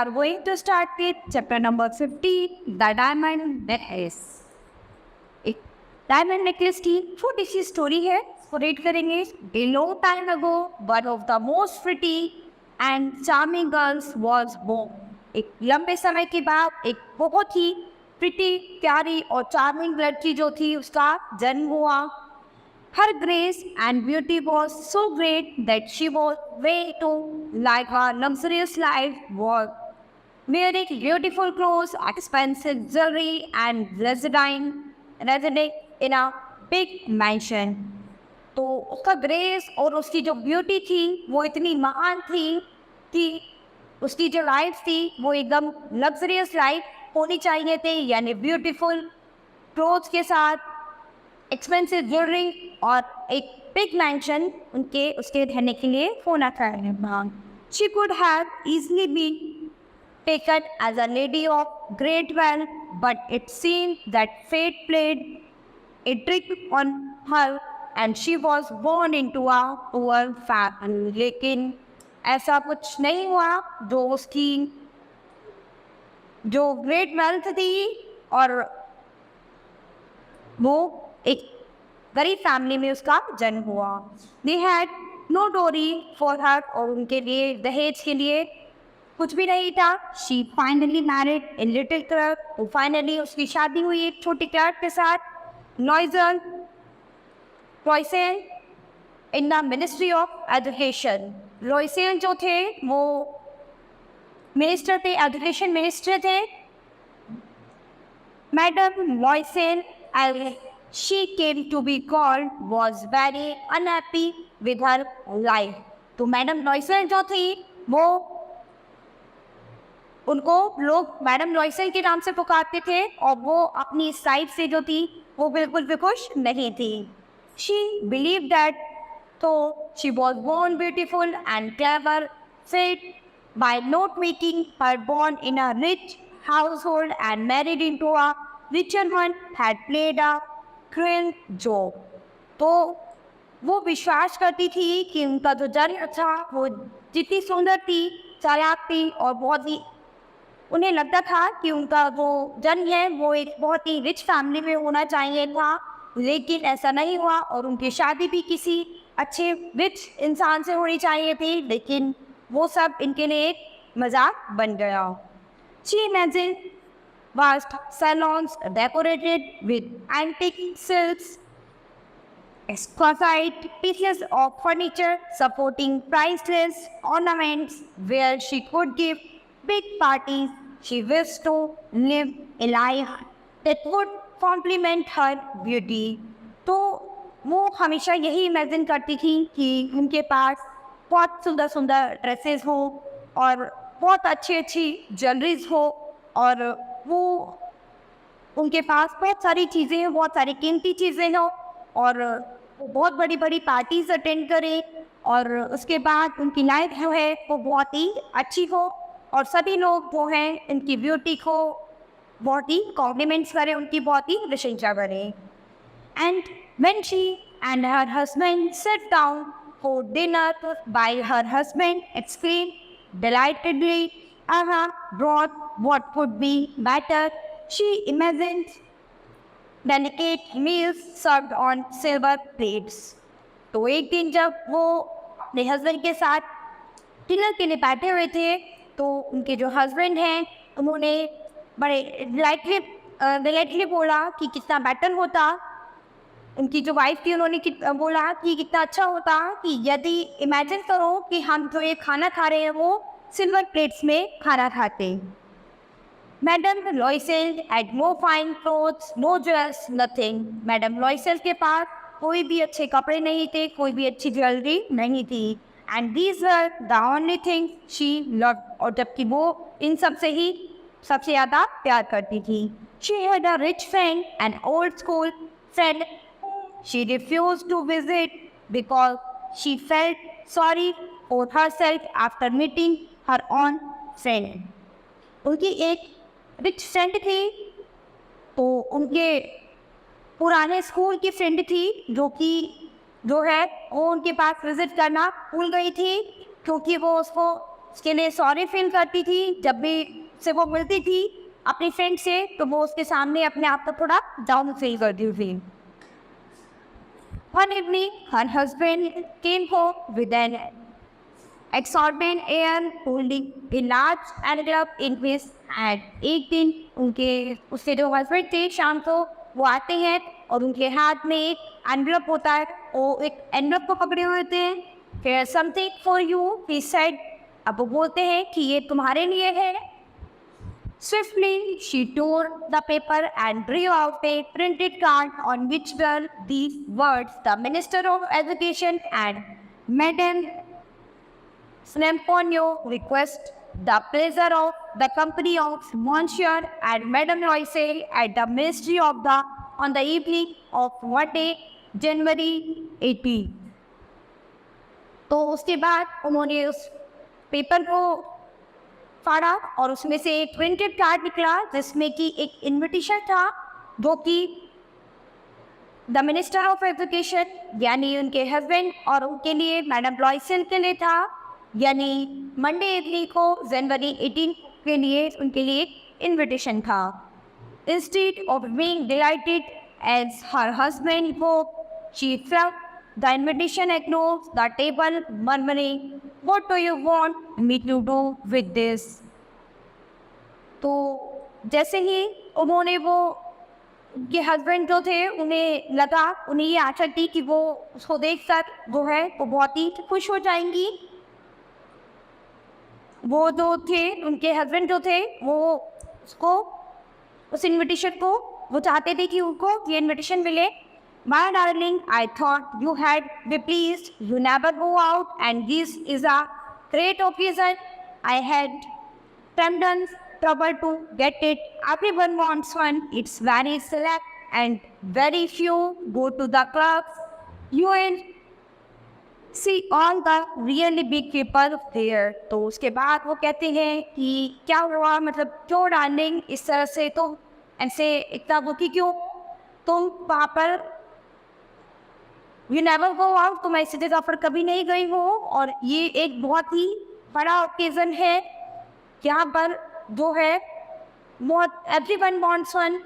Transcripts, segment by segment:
are going to start with chapter number 15, the diamond necklace. एक diamond necklace की छोटी सी story है, इसको रीड करेंगे. A long time ago, one of the most pretty and charming girls was born. एक लंबे समय के बाद एक बहुत ही प्रिटी, प्यारी और चार्मिंग लड़की जो थी उसका जन्म हुआ. Her grace and beauty was so great that she was way too like her luxurious life was wearing beautiful clothes, expensive jewelry, and residing in a big mansion. तो उसका ग्रेस और उसकी जो ब्यूटी थी वो इतनी महान थी कि उसकी जो लाइफ थी वो एकदम लग्जरियस लाइफ होनी चाहिए थी, यानी ब्यूटीफुल क्लोथ्स के साथ एक्सपेंसिव ज्वेलरी और एक बिग मैंशन उसके रहने के लिए होना था. She could have easily been taken as a lady of great wealth, but it seemed that fate played a trick on her and she was born into a poor family. लेकिन ऐसा कुछ नहीं हुआ. जो उसकी जो ग्रेट वेल्थ थी और वो एक गरीब फैमिली में उसका जन्म हुआ. They had no dowry for her, और उनके लिए दहेज के लिए कुछ भी नहीं था. She finally married a little clerk. तो फाइनली उसकी शादी हुई एक छोटी क्लर्क के साथ, Loisel in the ministry of education. Loisel जो थे वो मिनिस्टर थे, एजुकेशन मिनिस्टर थे. Madam Loisel, as she came to be called, was very unhappy with her life. तो मैडम लॉयसेल जो थी वो उनको लोग मैडम लॉयसेल के नाम से पुकारते थे और वो अपनी साइड से जो थी वो बिल्कुल भी खुश नहीं थी. She believed that though she was born beautiful and clever, fate, by not making her born in a rich household and married into a richer one, had played a cruel joke. तो वो विश्वास करती थी कि उनका जो जन्म था वो जितनी सुंदर थी, चालाक थी और बहुत ही उन्हें लगता था कि उनका जो जन्म है वो एक बहुत ही रिच फैमिली में होना चाहिए था, लेकिन ऐसा नहीं हुआ. और उनकी शादी भी किसी अच्छे रिच इंसान से होनी चाहिए थी, लेकिन वो सब इनके लिए एक मजाक बन गया. She imagined vast salons decorated with antique silks, exquisite pieces of furniture supporting priceless ornaments where she could give big parties. She wished to live a life that would complement her beauty. तो वो हमेशा यही imagine करती थी कि उनके पास बहुत सुंदर सुंदर ड्रेसेस हो और बहुत अच्छी अच्छी ज्वेलरीज हो और वो उनके पास बहुत सारी चीज़ें हो, बहुत सारी कीमती चीज़ें हो और वो बहुत बड़ी बड़ी पार्टीज अटेंड करें और उसके बाद उनकी लाइफ जो है वो बहुत ही अच्छी हो और सभी लोग जो हैं इनकी ब्यूटी को बहुत ही कॉम्प्लीमेंट्स करें, उनकी बहुत ही प्रशंसा करें. And when she and her husband sat down for dinner, by her husband exclaimed delightedly, "Aha, brought what could be better." She imagined delicate meals served on silver plates. तो एक दिन जब वो अपने हस्बैंड के साथ डिनर के लिए बैठे हुए थे तो उनके जो हस्बैंड हैं उन्होंने बड़े डिलाइटली बोला कि कितना बेटर होता. उनकी जो वाइफ थी उन्होंने बोला कि कितना अच्छा होता कि यदि इमेजिन करो कि हम जो ये खाना खा रहे हैं वो सिल्वर प्लेट्स में खाना खाते. Madam Loisel had no fine clothes, no jewels, nothing. Madam Loisel के पास कोई भी अच्छे कपड़े नहीं थे, कोई भी अच्छी ज्वेलरी नहीं थी. And these were the only things she loved. और जबकि वो इन सब से ही सबसे ज़्यादा प्यार करती थी. She had a rich friend, an old school friend. She refused to visit because she felt sorry for herself after meeting her own friend. उनकी एक रिच फ्रेंड थी, तो उनके पुराने स्कूल की फ्रेंड थी जो है वो उनके पास विजिट करना भूल गई थी क्योंकि वो उसको उसके लिए सॉरी फील करती थी। जब भी से वो मिलती थी अपनी फ्रेंड से तो वो उसके सामने अपने आप को थोड़ा डाउन फील करती थी। One evening, her husband came home with an exorbitant air holding a large envelope in his hand. एक दिन उनके उसके जो हस्बैंड थे शाम को वो आते हैं और उनके हाथ में एक एनवलप होता है, वो एक एनवलप को पकड़े हुए थे। Here's something for you, he said. अब वो बोलते हैं कि ये तुम्हारे लिए है। Swiftly, she tore the paper and drew out a printed card on which were these words: the Minister of Education and Madame Snamponio request the pleasure of the company of Monsieur and Madame Royce at the Ministry of the on the evening of what day, January 18। तो उसके बाद उन्होंने उस paper को फाड़ा और उसमें से एक प्रिंटेड कार्ड निकला जिसमें कि एक इनविटेशन था जो कि द मिनिस्टर ऑफ एजुकेशन यानी उनके हस्बैंड और उनके लिए मैडम लॉयसन के लिए था, यानी मंडे इवनिंग को जनवरी 18 के लिए उनके लिए इनविटेशन था। Instead of being delighted as her husband hoped, she felt the invitation across the table, murmuring, "What do you want me to do with this?" तो जैसे ही उन्होंने वो उनके हस्बैंड जो थे उन्हें लगा, उन्हें ये आशा थी कि वो उसको देखकर जो है वो बहुत ही खुश हो जाएंगी। वो जो थे उनके हस्बैंड जो थे वो उसको उस इनविटेशन को वो चाहते थे कि उनको ये इनविटेशन मिले। My darling, I thought you had be pleased. You never go out, and this is a great occasion. I had tremendous trouble to get it. Everyone wants one. It's very select, and very few go to the clubs. You will see all the really big people there. तो उसके बाद वो कहते हैं कि क्या हुआ, मतलब क्यों डार्लिंग इस तरह से तो ऐसे इतना वो कि क्यों तुम वहाँ पर यू नेवर गो आउट, तुम ऐसी जगह पर कभी नहीं गई हो और ये एक बहुत ही बड़ा ओकेज़न है यहाँ पर जो है बहुत एवरीवन वांट्स वन,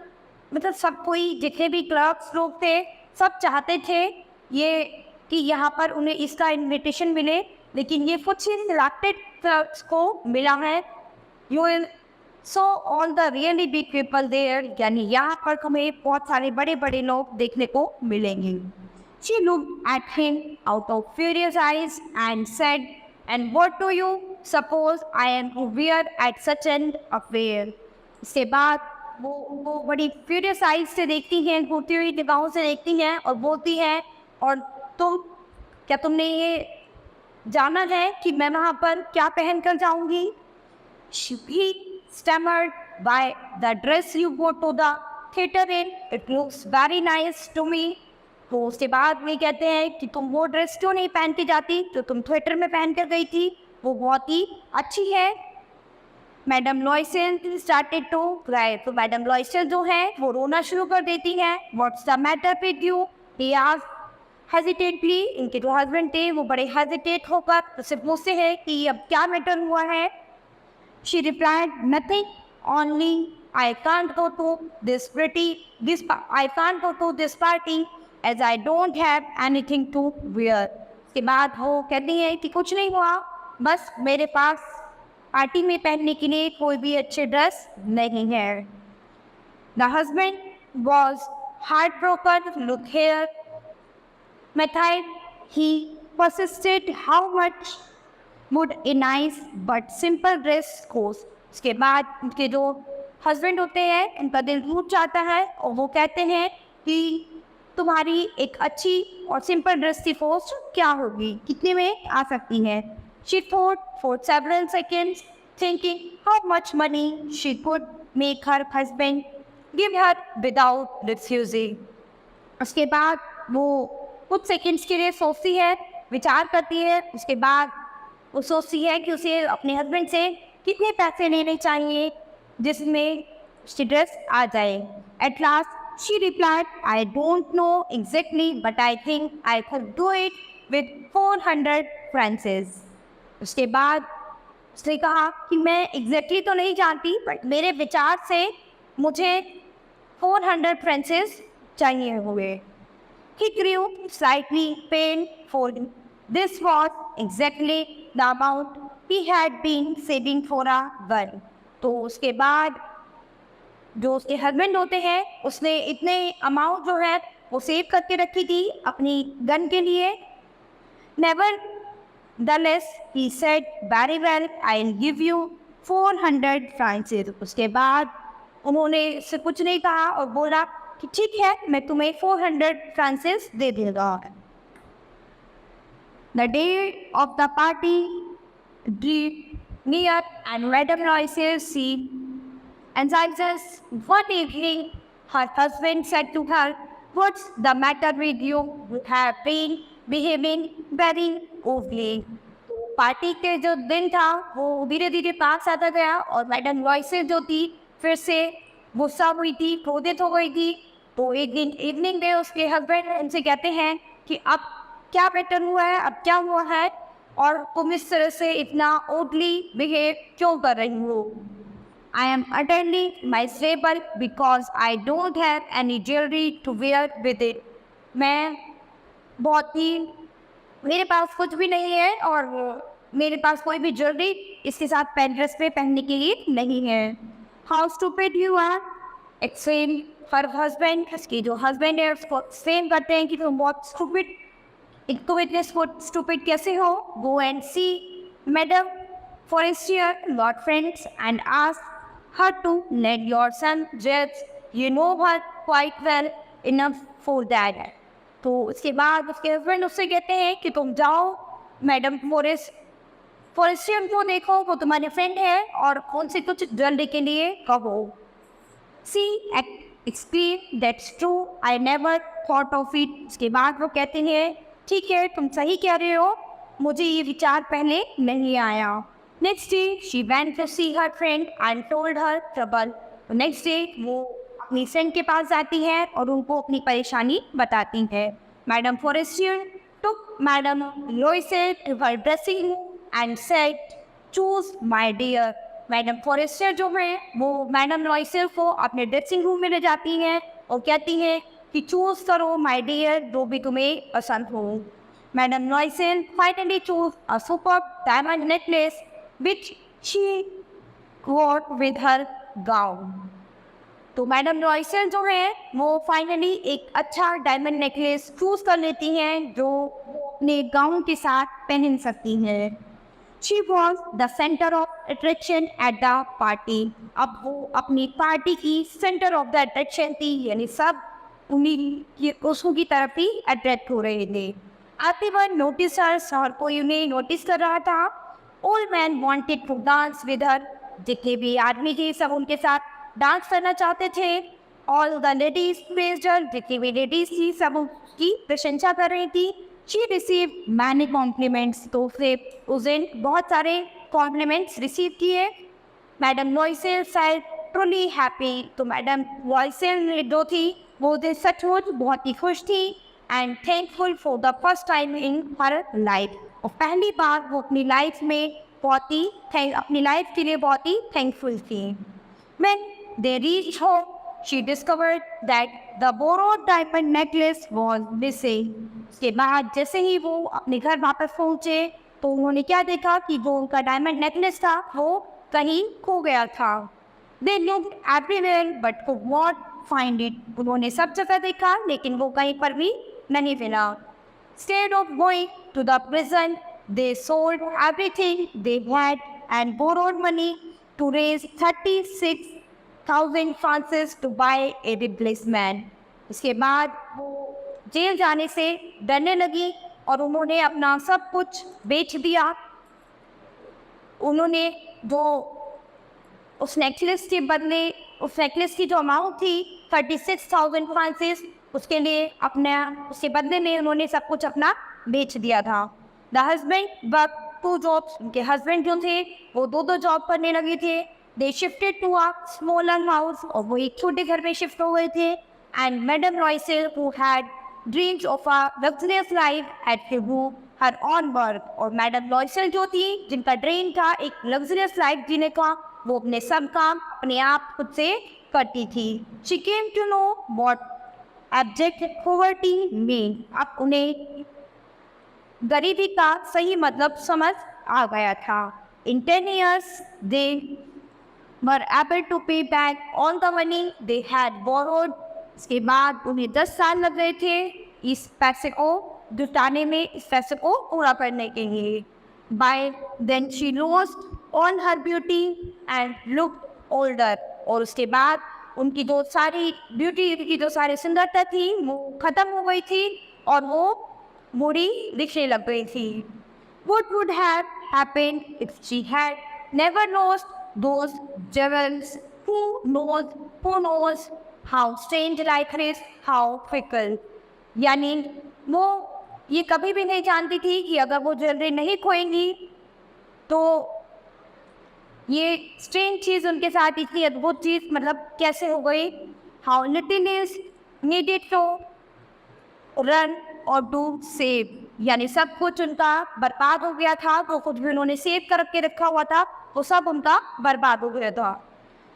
मतलब सब कोई जितने भी क्लब्स लोग थे सब चाहते थे ये कि यहाँ पर उन्हें इसका इनविटेशन मिले, लेकिन ये कुछ ही सिलेक्टेड क्लब्स को मिला है। You will so all the really big people there, यानी यहाँ पर हमें बहुत सारे बड़े बड़े लोग देखने को मिलेंगे। She looked at him out of furious eyes and said, "And what do you suppose I am to wear at such an affair?" इसके बाद वो बड़ी फ्यूरियस आइज से देखती हैं, घूरती हुई निगाहों से देखती हैं और बोलती हैं, और तुमने ये जाना है कि मैं वहाँ पर क्या पहन कर जाऊँगी? She stammered, "By the dress you go to the theatre in, it looks very nice to me." तो उसके बाद वे कहते हैं कि तुम वो ड्रेस क्यों नहीं पहन के जाती जो तुम थिएटर में पहन कर गई थी, वो बहुत ही अच्छी है। Madam Loisel started to cry, तो मैडम लॉयसन जो है वो रोना शुरू कर देती हैं। What's the matter with you, he asked hesitantly. इनके जो हस्बैंड थे वो बड़े हेजिटेट होकर उससे पूछते हैं कि अब क्या मैटर हुआ है। She replied, nothing, only I can't go to this party as I don't have anything to wear. उसके बाद वो कहती है कि कुछ नहीं हुआ, बस मेरे पास पार्टी में पहनने के लिए कोई भी अच्छे ड्रेस नहीं है। The husband was heartbroken. Look here, Mathai, he persisted. How much would a nice but simple dress cost? उसके बाद उनके जो हस्बैंड होते हैं उनका दिल टूट जाता है और वो कहते हैं कि तुम्हारी एक अच्छी और सिंपल ड्रेस की कॉस्ट क्या होगी, कितने में आ सकती है। She thought for several seconds, thinking how much money she could make her husband give her without refusing. उसके बाद वो कुछ सेकंड्स के लिए सोचती है, विचार करती है। उसके बाद वो सोचती है कि उसे अपने हस्बैंड से कितने पैसे लेने चाहिए जिसमें उसकी ड्रेस आ जाए। At last she replied, I don't know exactly, but I think I could do it with 400 francs. उसके बाद उसने कहा कि मैं एग्जैक्टली तो नहीं जानती, बट मेरे विचार से मुझे 400 फ्रांसेस चाहिए हुए। He grew slightly painful. This was exactly the amount he had been saving for a gun. तो उसके बाद जो उसके हस्बैंड होते हैं, उसने इतने अमाउंट जो है वो सेव करके रखी थी अपनी गन के लिए। Nevertheless, he said, very well, I'll give you 400 francs. उसके बाद उन्होंने इससे कुछ नहीं कहा और बोला कि ठीक है, मैं तुम्हें 400 फ्रांसेस दे दूंगा। The day of the party drew near and Madame Royce seemed anxious. One evening, her husband said to her, "What's the matter with you? You have been behaving very oddly." Party के जो दिन था वो धीरे धीरे पास आता गया और मैडम रॉयस जो थी फिर से गुस्सा हुई थी, क्रोधित हो गई थी। तो एक दिन इवनिंग में उसके हस्बैंड उनसे कहते हैं कि अब क्या बेटर हुआ है, अब क्या हुआ है और तुम इस तरह से इतना ओडली बिहेव क्यों कर रही हो। I am utterly miserable because I don't have any jewelry to wear with it. मैं बहुत ही, मेरे पास कुछ भी नहीं है और मेरे पास कोई भी ज्वेलरी इसके साथ ड्रेस पे पहनने के लिए नहीं है। How stupid you are, explain her husband. इसके जो हस्बैंड है उसको एक्सप्लेन करते हैं कि तुम बहुत स्टूपिड, एक तो इतने स्टूपिड कैसे हो। Go and see madam Forestier lord friends and ask her to lend you some जज, you know her quite well enough for that. तो उसके बाद उसके हस्बैंड उससे कहते हैं कि तुम जाओ मैडम फॉरेस्टियर को देखो, वो तुम्हारे फ्रेंड है और उनसे कुछ ज्वेलरी के लिए कहो। She explain that's true, I never thought of it. उसके बाद वो कहते हैं ठीक है, तुम सही कह रहे हो, मुझे ये विचार पहले नहीं आया। Next day she went to see her friend and told her trouble. Next day वो अपनी फ्रेंड के पास जाती है और उनको अपनी परेशानी बताती है। Madam Forestier took madam Loisel to her dressing room and said, choose my dear. Madam Forestier जो है वो मैडम लॉयस को अपने ड्रेसिंग रूम में ले जाती हैं और कहती हैं कि चूज करो माय डियर, जो भी तुम्हें पसंद हो। Madam Loisel finally choose a super diamond necklace which she wore with her gown. तो मैडम रॉयस जो है वो फाइनली एक अच्छा डायमंड नेकलेस चूज कर लेती हैं जो अपने गाउन के साथ पहन सकती हैं। She was the centre of attraction at the party. अब वो अपनी पार्टी की सेंटर ऑफ द अट्रैक्शन थी, यानी सब उन्हीं उसको की तरफ ही अट्रैक्ट हो रहे थे। एवरीवन नोटिस हर, हर कोई उन्हें नोटिस कर रहा था। All man wanted to dance with her, जितने भी आदमी थे सब उनके साथ डांस करना चाहते थे। ऑल द लेडीज प्रेज्ड हर, जितनी भी लेडीज थी सब उसकी प्रशंसा कर रही थी। शी रिसीव मैनी कॉम्प्लीमेंट्स, तो उसे उस दिन बहुत सारे कॉम्प्लीमेंट्स रिसीव किए। मैडम लॉयस शायद ट्रूली हैप्पी, तो मैडम लॉयस जो थी वो दिन सचमुच बहुत ही खुश थी and thankful for the first time in her life. और पहली बार वो अपनी लाइफ में बहुत ही अपनी लाइफ के लिए बहुत ही थैंकफुल थी। When they reached home, she discovered that the borrowed diamond necklace was missing. उसके बाद जैसे ही वो अपने घर वापस पहुँचे तो उन्होंने क्या देखा कि जो उनका डायमंड नेकलेस था वो कहीं खो गया था। They looked everywhere but could not find it. उन्होंने सब जगह देखा लेकिन वो कहीं पर भी नहीं मिला। Instead of going to the prison, they sold everything they had and borrowed money to raise 36,000 francs to buy a replacement. इसके बाद वो जेल जाने से डरने लगी और उन्होंने अपना सब कुछ बेच दिया। उन्होंने जो उस नेकलेस के बदले, उस नेकलेस की जो अमाउंट थी 36,000 फ्रांसिस, उसके लिए उसके बदले में उन्होंने सब कुछ अपना बेच दिया था। द हस्बैंड वर्क 2 जॉब्स, उनके हस्बैंड जो थे वो 2 जॉब करने लगे थे। They shifted to a smaller house, और वो एक छोटे घर में शिफ्ट हो गए थे। And madam Loisel who had dreams of a luxurious life at हिबू हर ऑन वर्क। और मैडम लॉयसेल जो थी, जिनका ड्रीम था एक लग्जरियस लाइफ जीने का, वो अपने सब काम अपने आप खुद से करती थी। She came to know what abject poverty mean. अब उन्हें गरीबी का सही मतलब समझ आ गया था। इन 10 years they were able to pay back all the money they had borrowed। इसके बाद उन्हें 10 साल लग गए थे इस पैसे को जुटाने में, इस पैसे को पूरा करने के लिए। By then she lost all her beauty and looked older। और उसके बाद उनकी जो सारी ब्यूटी, की जो सारी सुंदरता थी वो खत्म हो गई थी और वो बूढ़ी दिखने लग गई थी। What would have happened if she had never lost those jewels? Who knows how strange life is, how fickle। यानी वो ये कभी भी नहीं जानती थी कि अगर वो ज्वेलरी नहीं खोएंगी तो ये स्ट्रेंज चीज़ उनके साथ, इतनी अद्भुत चीज़ मतलब कैसे हो गई। How little is needed to run or to save. यानी सब कुछ उनका बर्बाद हो गया था, वो कुछ भी उन्होंने सेव करके रखा हुआ था वो सब उनका बर्बाद हो गया था।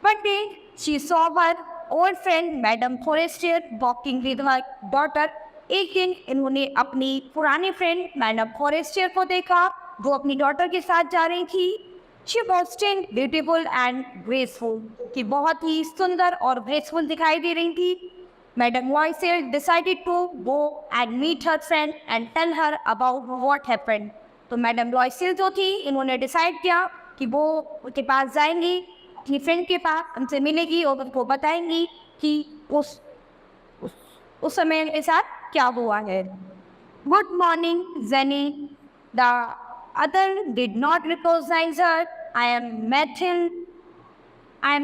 But day she saw her old friend madam Forestier walking with her daughter. एक दिन इन्होंने अपनी पुरानी फ्रेंड मैडम फॉरेस्टियर को देखा, वो अपनी डॉटर के साथ जा रही थी। She was still beautiful and graceful, कि बहुत ही सुंदर और ग्रेसफुल दिखाई दे रही थी। Madam Loisel decided to go and meet her friend and tell her about what happened। तो मैडम लॉयसेल जो थी, इन्होंने डिसाइड किया कि वो उनके पास जाएंगी, अपनी फ्रेंड के पास उनसे मिलेगी और उनको बताएंगी कि उस समय उनके साथ क्या हुआ है। Good morning Jeanne. The other did not recognise her. I am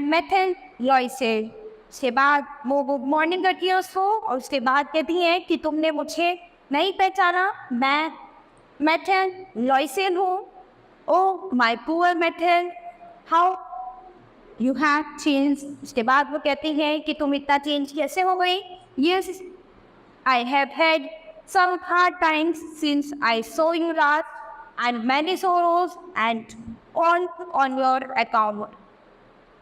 Mathilde Loisel. उसके बाद वो गुड मॉर्निंग करती है उसको और उसके बाद कहती है कि तुमने मुझे नहीं पहचाना, मैं मेथल लॉयसेल हूँ। Oh my poor Mathilde, how you have change. उसके बाद वो कहती है कि तुम इतना चेंज कैसे हो गई। Yes I have had some hard times since I saw you last and many sorrows and on your account.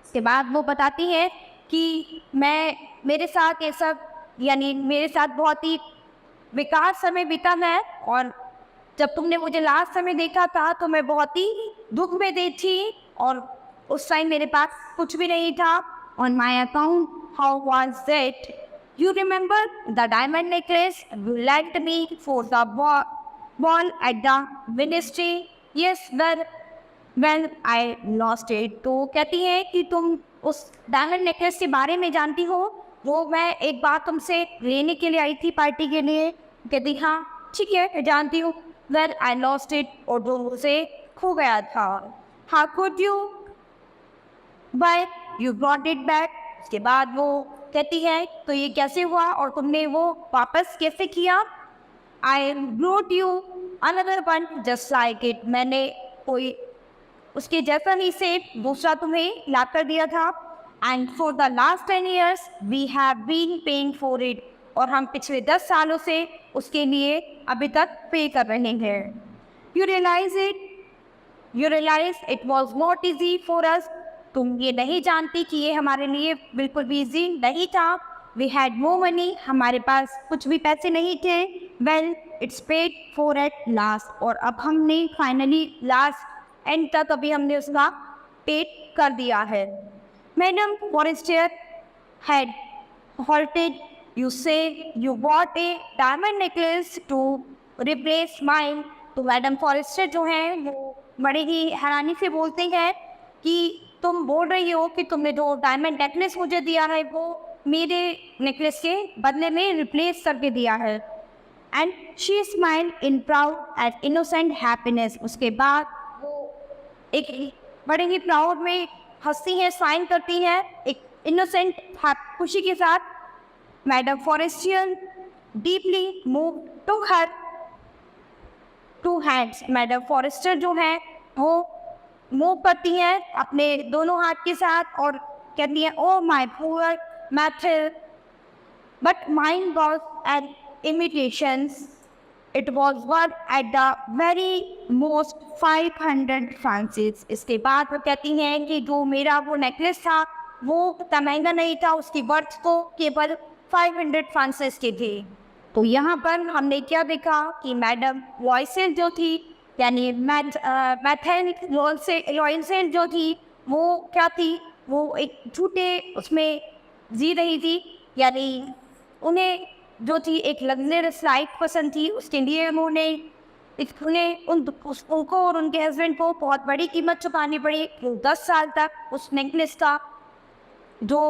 उसके बाद वो बताती है कि मेरे साथ ये सब, यानी मेरे साथ बहुत ही बेकार समय बीता है, और जब तुमने मुझे लास्ट समय देखा था तो मैं बहुत ही दुख में दी थी और उस टाइम मेरे पास कुछ भी नहीं था। On my account how was that. You remember the diamond necklace you lent me for the ball at the ministry. Yes well I lost it. तो कहती है कि तुम उस डायमंड नेकलेस के बारे में जानती हो, वो मैं एक बार तुमसे लेने के लिए आई थी पार्टी के लिए। कहती हाँ ठीक है जानती हूँ। वेल आई लॉस्ट इट, और वो मुझसे खो गया था। How could you by you brought it back. उसके बाद वो कहती है तो ये कैसे हुआ और तुमने वो वापस कैसे किया। I brought you another one just like it. मैंने कोई उसके जैसा ही से दूसरा तुम्हें ला कर दिया था। And for the last 10 years we have been paying for it. और हम पिछले 10 सालों से उसके लिए अभी तक पे कर रहे हैं। You realise it was not easy for us. तुम ये नहीं जानती कि ये हमारे लिए बिल्कुल भी ईजी नहीं था। वी हैड नो मनी, हमारे पास कुछ भी पैसे नहीं थे। Well it's paid for at last. और अब हमने फाइनली लास्ट एंड तक अभी हमने उसका पेड कर दिया है। Madam Forestier had halted। You say you bought a diamond necklace to replace mine. तो मैडम फॉरेस्टियर जो हैं वो बड़े ही हैरानी से बोलते हैं कि तुम बोल रही हो कि तुमने जो डायमंड नेकलेस मुझे दिया है वो मेरे नेकलेस के बदले में रिप्लेस करके दिया है। And she smile in proud and innocent happiness. उसके बाद एक बड़े ही प्राउड में हंसती है, साइन करती है एक इनोसेंट खुशी के साथ। Madam Forestier deeply move to her two hands. Madam Forester जो है वो मूव करती हैं अपने दोनों हाथ के साथ और कहती हैं oh my poor methyl but mine was an imitations. It was worth at the very most 500 Francis. इसके बाद वो कहती हैं कि जो मेरा वो नेकलेस था वो उतना महंगा नहीं था, उसकी वर्थ तो केवल 500 फ्रांसिस की थी। तो यहाँ पर हमने क्या देखा कि मैडम लॉयसेल जो थी, यानी मैथन लॉयसेल जो थी वो क्या थी, वो एक झूठे उसमें जी रही थी, यानी उन्हें जो थी एक लग्जरियस लाइफ पसंद थी, उसके लिए उनको और उनके हस्बैंड को बहुत बड़ी कीमत चुकानी पड़ी। 10 साल तक उस नेकलेस का जो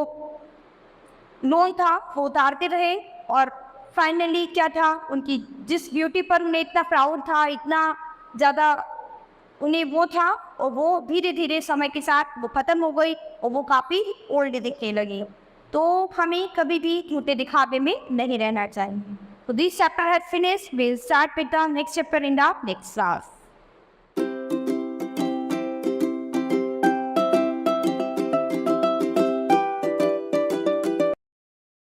लोन था वो उतारते रहे, और फाइनली क्या था, उनकी जिस ब्यूटी पर उन्हें इतना प्राउड था, इतना ज़्यादा उन्हें वो था, और वो धीरे धीरे समय के साथ वो ख़त्म हो गई और वो काफ़ी ओल्ड दिखने लगी। तो हमें कभी भी झूठे दिखावे में नहीं रहना चाहिए। तो this chapter has finished, will start with the next chapter in the next class.